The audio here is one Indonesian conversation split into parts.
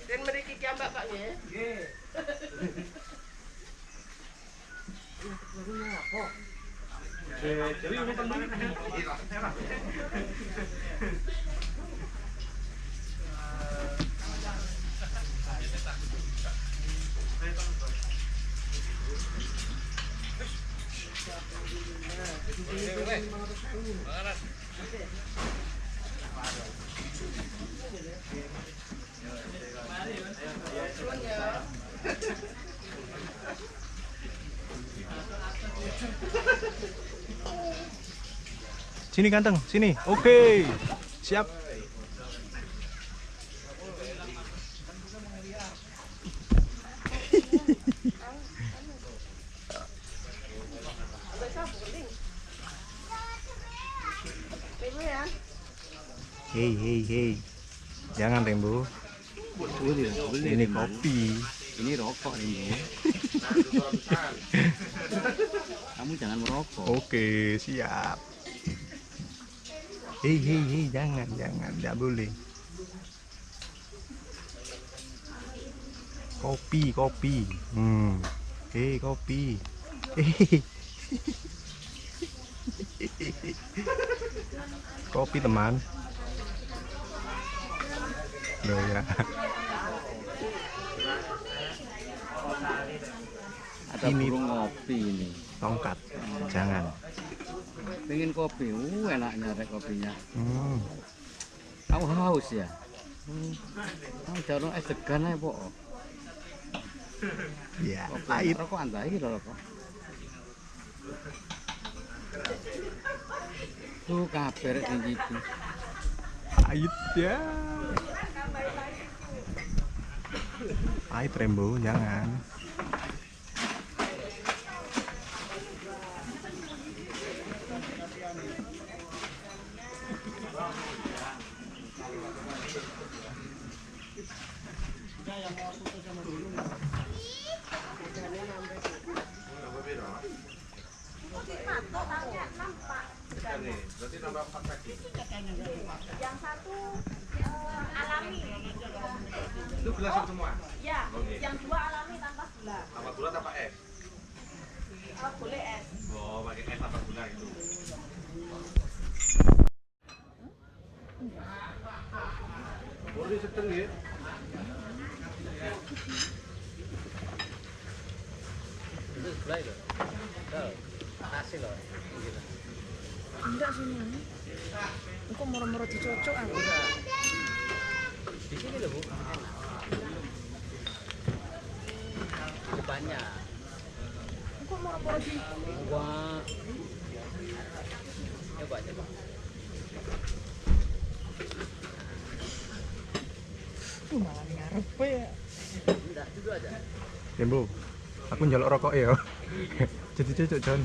Dan mereka kiambak Pak nggih. Nggih. Jadi umpan balik. Sini ganteng, sini. Oke. Siap. Hei, hei, hei. Jangan Rembo. Ini kopi. Ini rokok ini. Kamu jangan merokok. Oke, siap. Hei, hei, hei, jangan, tidak boleh. Kopi, kopi. Hei, kopi. Kopi teman. Loh ya. Ada burung ngopi ini. Tongkat. Jangan. Pengen kopi, enaknya rek kopinya. Kamu haus ya? Kamu jarang es degan aja pok. Ya, pahit. Rokok anda ini rokok. Tuh kabar tinggi itu. Pahit ya. Pahit Rembo, jangan. Yang satu alami. Itu gula semua? Ya, yang dua alami tanpa gula. Tanpa gula tanpa es? Boleh es. Oh, pakai es tanpa gula itu. Boleh sedang ya? Itu gula itu. Nasi loh. Enggak sih ini. Engko moro-moro dicocok aku. Di sini loh Bu. Depannya. Engko moro-moro di. Wah. Coba. Malah ngarep ya. Enggak, duduk aja. Rembo, aku njaluk rokok ya. Jadi cocok John.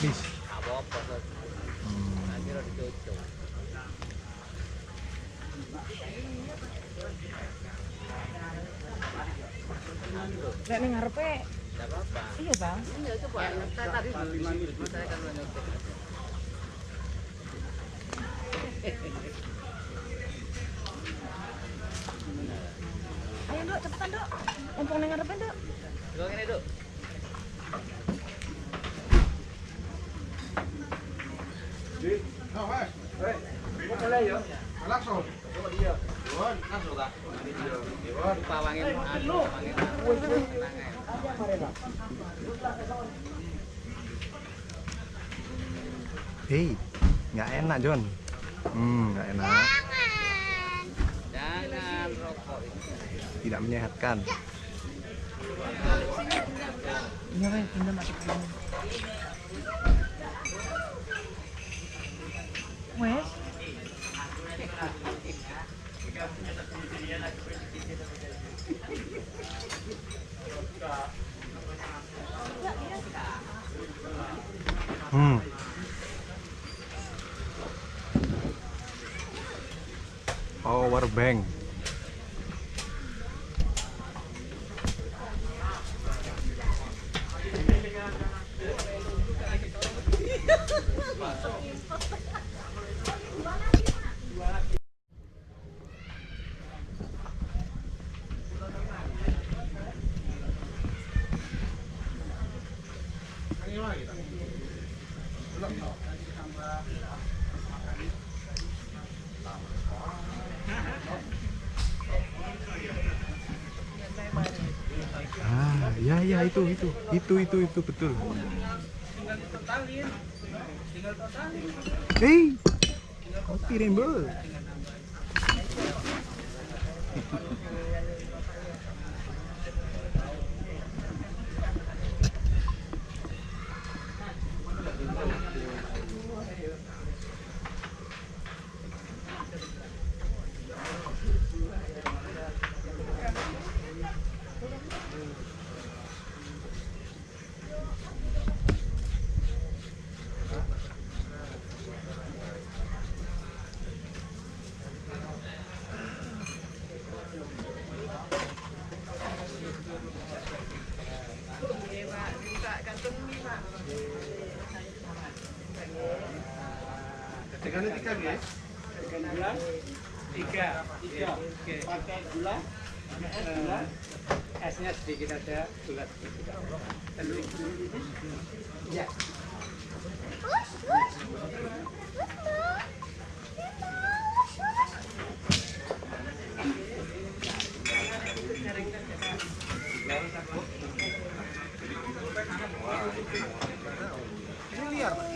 Please. Apa-apa tuh. Nanti lo dicocok. Nek ning ngarepe. Enggak apa-apa. Iya, Bang. Iya, coba. Saya tadi 5 menit, saya kan menyocok. Ayo, Dok, cepetan, Dok. Mumpung ning ngarepe, Dok. Coba ngene, Duk. Mulai ya? Langsung. Coba dia. Langsung tak? Pawangin pawangin. Hei, nggak enak John. Nggak enak. Jangan rokok itu. Tidak menyehatkan. Iya, Bang, pindah masuk ke dalam. Wes. Power bank. Ah, ya itu betul. Hei, kopi Rainbow. Tekannya 3 guys. Tiga. Oke. Pakai gula. Gula. Esnya sedikit aja, gula sedikit. Ya. Ini liar, Pak.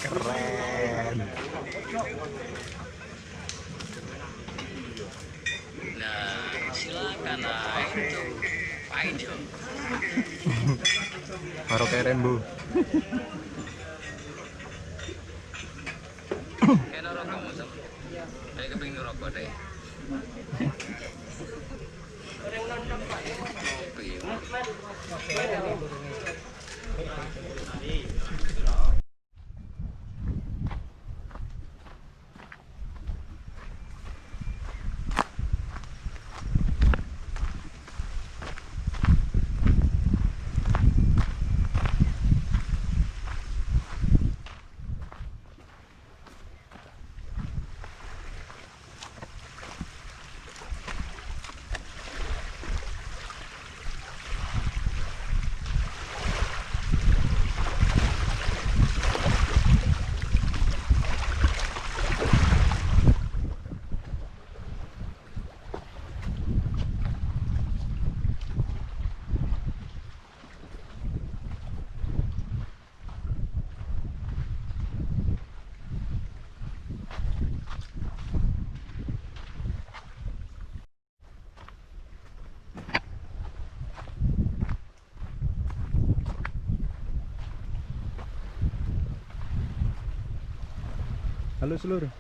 Keren. Nah, silakan naik tuh. Pahit yo. Baru kayak Rainbow. Kena rokok musuh. Saya kepingin rokok deh. Kopi. Halo seluruh.